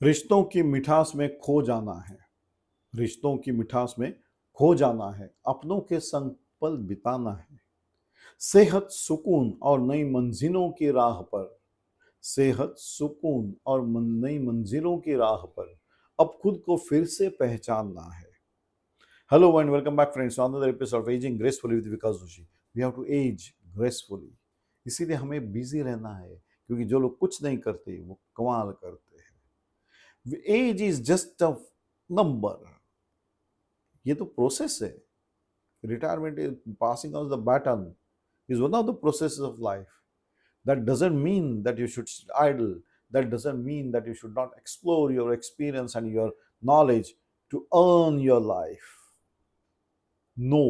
रिश्तों की मिठास में खो जाना है। रिश्तों की मिठास में खो जाना है, अपनों के संग पल बिताना है। सेहत सुकून और नई मंजिलों की राह पर, सेहत सुकून और नई मंजिलों की राह पर अब खुद को फिर से पहचानना है। Hello and welcome back friends, another episode of ageing gracefully with Vikas Joshi. We have to age gracefully. इसीलिए हमें बिजी रहना है, क्योंकि जो लोग कुछ नहीं करते वो कमाल करते हैं। Age is just a number. ये तो प्रोसेस है। Retirement is passing on the baton is one of the processes of life. That doesn't mean that you should sit idle. That doesn't mean that you should not explore your experience and your knowledge to earn your life. No,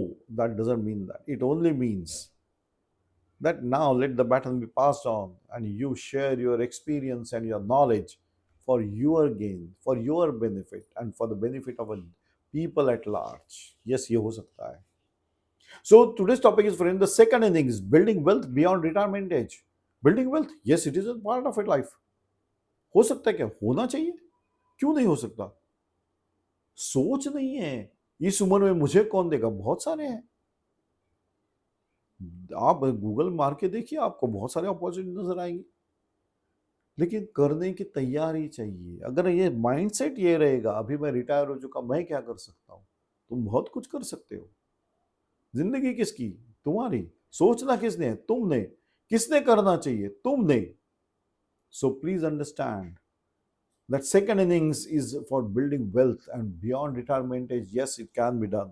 that doesn't mean that. It only means that now let the baton be passed on and you share your experience and your knowledge for your gain, for your benefit, and for the benefit of people at large. Yes, ये हो सकता है. So today's topic is, friend, the second innings, building wealth beyond retirement age. Building wealth, yes, it is a part of a life. हो सकता है क्या? होना चाहिए. क्यों नहीं हो सकता? सोच नहीं है इस उम्र में मुझे कौन देगा. बहुत सारे हैं. आप गूगल मार के देखिए, आपको बहुत सारे अपॉर्चुनिटी नजर आएंगे, लेकिन करने की तैयारी चाहिए. अगर ये माइंडसेट ये रहेगा, अभी मैं रिटायर हो चुका, मैं क्या कर सकता हूँ, तुम बहुत कुछ कर सकते हो. जिंदगी किसकी? तुम्हारी. सोचना किसने है? तुमने. किसने करना चाहिए? तुमने. So please understand that second innings is for building wealth and beyond retirement age. Yes, it can be done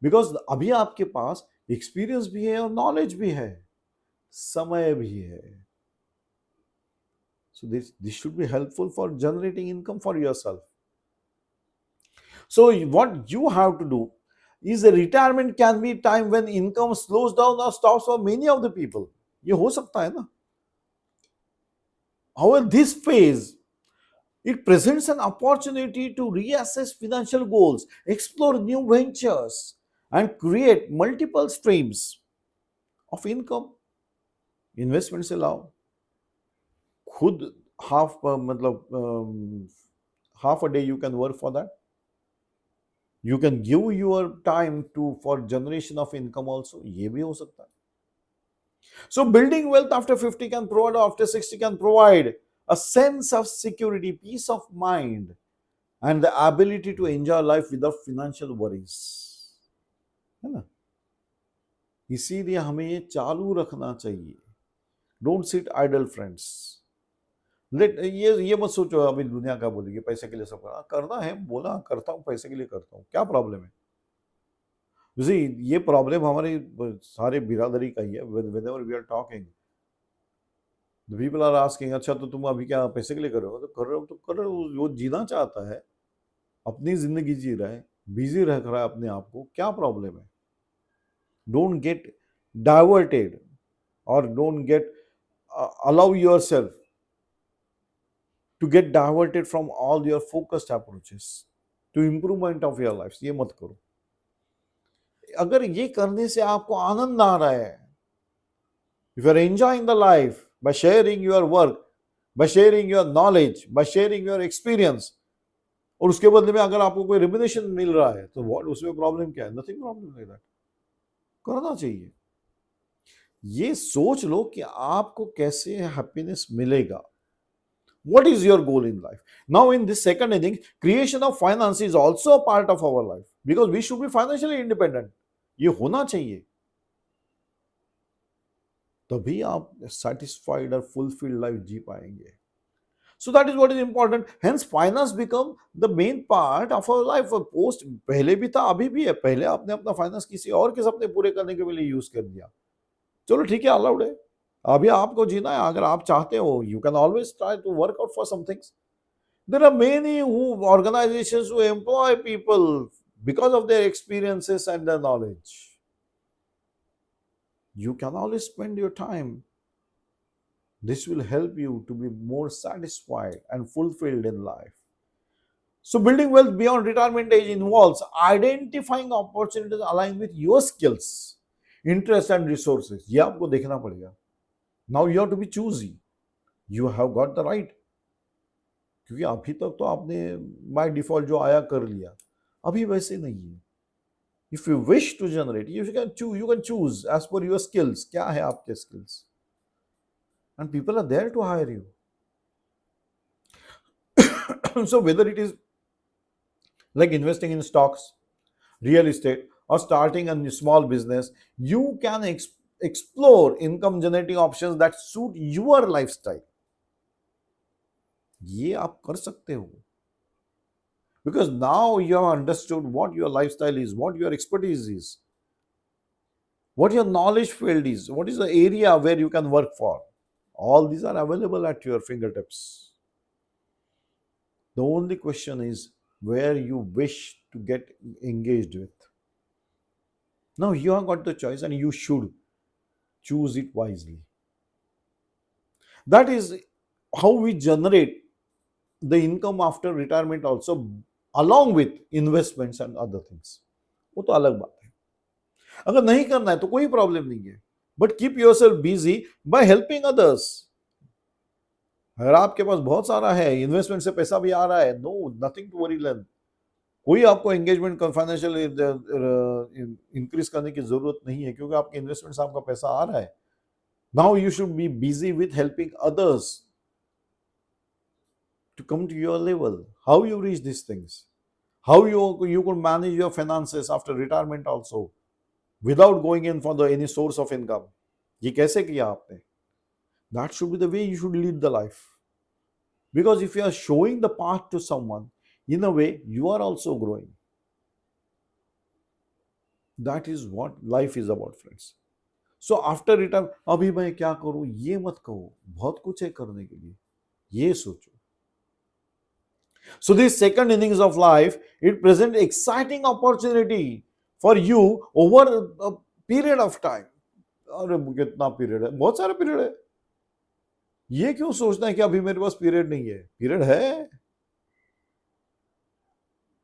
because अभी आपके पास एक्सपीरियंस भी है और नॉलेज भी है, समय भी है. So this should be helpful for generating income for yourself. So what you have to do is, a retirement can be time when income slows down or stops for many of the people. ये हो सकता है ना. However, this phase, it presents an opportunity to reassess financial goals, explore new ventures, and create multiple streams of income. Investments से लाओ, खुद half a day you can work for that. You can give your time for generation of income also. ये भी हो सकता है. So building wealth after 50 can provide, after 60 can provide a sense of security, peace of mind, and the ability to enjoy life without financial worries. है ना. इसीलिए हमें ये चालू रखना चाहिए. Don't sit idle friends. ये मत सोचो अभी दुनिया क्या बोलेगी, पैसे के लिए सब करना है. बोला करता हूँ, पैसे के लिए करता हूँ, क्या प्रॉब्लम है? ये प्रॉब्लम हमारे सारे बिरादरी का ही है. whenever we are talking, the people are asking, अच्छा तो तुम अभी क्या पैसे के लिए कर रहे हो? तो कर रहे हो तो कर रहे हो. वो जीना चाहता है, अपनी जिंदगी जी रहा है, बिजी रख रहा है अपने आप को, क्या प्रॉब्लम है? Don't get diverted or don't get allow yourself to get diverted from all your focused approaches to improvement of your lives. ये मत करो. अगर ये करने से आपको आनंद आ रहा है, if you are enjoying the life by sharing your work, by sharing your knowledge, by sharing your experience, और उसके बदले में अगर आपको कोई रिम्यूनरेशन मिल रहा है, तो व्हाट, उसमें प्रॉब्लम क्या है? Nothing problem like that. करना चाहिए. ये सोच लो कि आपको कैसे हैप्पीनेस मिलेगा. What is your goal in life? Now, in this second inning, creation of finance is also a part of our life because we should be financially independent. ये होना चाहिए. तभी आप satisfied और fulfilled life जी पाएंगे. So that is what is important. Hence, finance become the main part of our life. Post पहले भी था, अभी भी है. पहले आपने अपना फाइनेंस किसी और के सपने पूरे करने के लिए यूज कर दिया. चलो ठीक है, अलाउड है. अभी आपको जीना है. अगर आप चाहते हो, you can always try to work out for some things. There are many organizations who employ people because of their experiences and their knowledge. You can always spend your time. This will help you to be more satisfied and fulfilled in life. So building wealth beyond retirement age involves identifying opportunities aligned with your skills, interests and resources. ये आपको देखना पड़ेगा. Now you have to be choosy. You have got the right. क्योंकि अभी तक तो आपने by default जो आया कर लिया, अभी वैसे नहीं है। If you wish to generate, you can choose age per your skills, क्या है आपके skills, and people are there to hire you. So whether it is like investing in stocks, real estate, or starting a small business, you can explore income generating options that suit your lifestyle. ये आप कर सकते हो. Because now you have understood what your lifestyle is, what your expertise is, what your knowledge field is, what is the area where you can work for. All these are available at your fingertips. The only question is where you wish to get engaged with. Now you have got the choice and you should choose it wisely. That is how we generate the income after retirement also, along with investments and other things. वो तो अलग बात है. अगर नहीं करना है तो कोई प्रॉब्लम नहीं है, but keep yourself busy by helping others. अगर आपके पास बहुत सारा है, इन्वेस्टमेंट से पैसा भी आ रहा है, नो नथिंग टू वरी. कोई आपको एंगेजमेंट फाइनेंशियल इंक्रीज करने की जरूरत नहीं है, क्योंकि आपके इन्वेस्टमेंट से आपका पैसा आ रहा है. Now you should be busy with helping others to come to your level. How you reach these things, how you could manage your finances after retirement also without going in for any source of income. ये कैसे किया आपने? That should be the way you should lead the life. Because if you are showing the path to someone, in a way you are also growing. That is what life is about, friends. So after retirement, अभी मैं क्या करूं, ये मत कहो. बहुत कुछ है करने के लिए, ये सोचो. So this second innings of life, it presents exciting opportunity for you over a period of time. अरे कितना पीरियड है, बहुत सारा पीरियड है. ये क्यों सोचना है कि अभी मेरे पास पीरियड नहीं है? पीरियड है,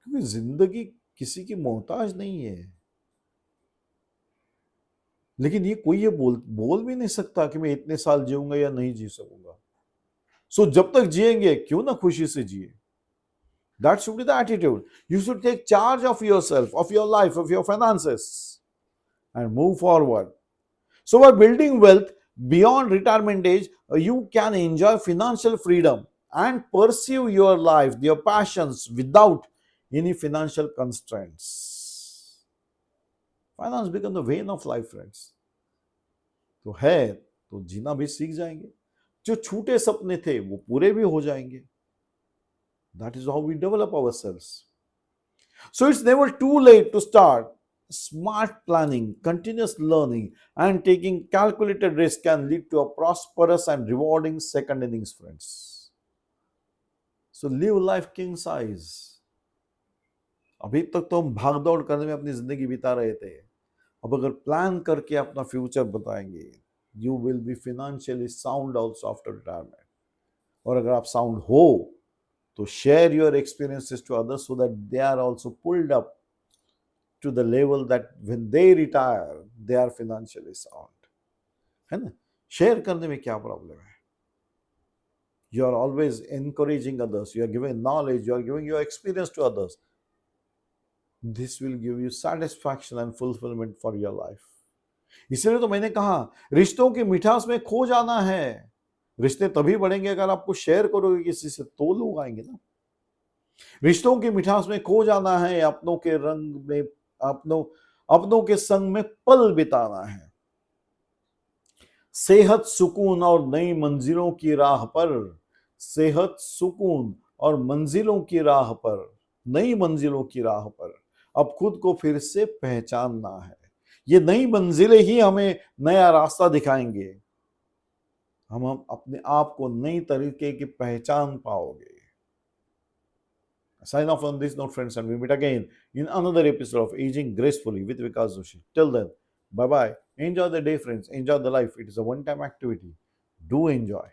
क्योंकि जिंदगी किसी की मोहताज नहीं है. लेकिन ये कोई ये बोल भी नहीं सकता कि मैं इतने साल जीऊंगा या नहीं जी सकूंगा. सो जब तक जिएंगे क्यों ना खुशी से जिए. That should be the attitude. You should take charge of yourself, of your life, of your finances, and move forward. So by building wealth beyond retirement age, you can enjoy financial freedom and pursue your life, your passions without any financial constraints. Finance becomes the vein of life, friends. तो है तो जीना भी सीख जाएंगे. जो छूटे सपने थे वो पूरे भी हो जाएंगे. That is how we develop ourselves. So it's never too late to start. Smart planning, continuous learning, and taking calculated risk can lead to a prosperous and rewarding second innings, friends. So live life king size. अभी तक तो हम भाग दौड़ करने में अपनी जिंदगी बिता रहे थे. अब अगर प्लान करके अपना फ्यूचर बताएंगे, you will be financially sound also after retirement. और अगर आप साउंड हो तो share your experiences to others so that they are also pulled up to the level that when they retire they are financially sound. है ना? Share करने में क्या प्रॉब्लम है? You are always encouraging others, you are giving knowledge, you are giving your experience to others. This will give you satisfaction and fulfillment for your life. इसलिए तो मैंने कहा रिश्तों की मिठास में खो जाना है. रिश्ते तभी बढ़ेंगे अगर आपको शेयर करोगे किसी से, तो लोग आएंगे ना. रिश्तों की मिठास में खो जाना है, अपनों के रंग में, अपनों के संग में पल बिताना है. सेहत सुकून और नई मंजिलों की राह पर, सेहत सुकून और मंजिलों की राह पर, नई मंजिलों की राह पर अब खुद को फिर से पहचानना है. ये नई मंजिलें ही हमें नया रास्ता दिखाएंगे. हम अपने आप को नई तरीके की पहचान पाओगे. Sign off on this note, friends, and we meet again in another episode of Aging Gracefully with Vikas Joshi. Till then, bye bye. Enjoy the day, friends. Enjoy the life. It is a one-time activity. Do enjoy.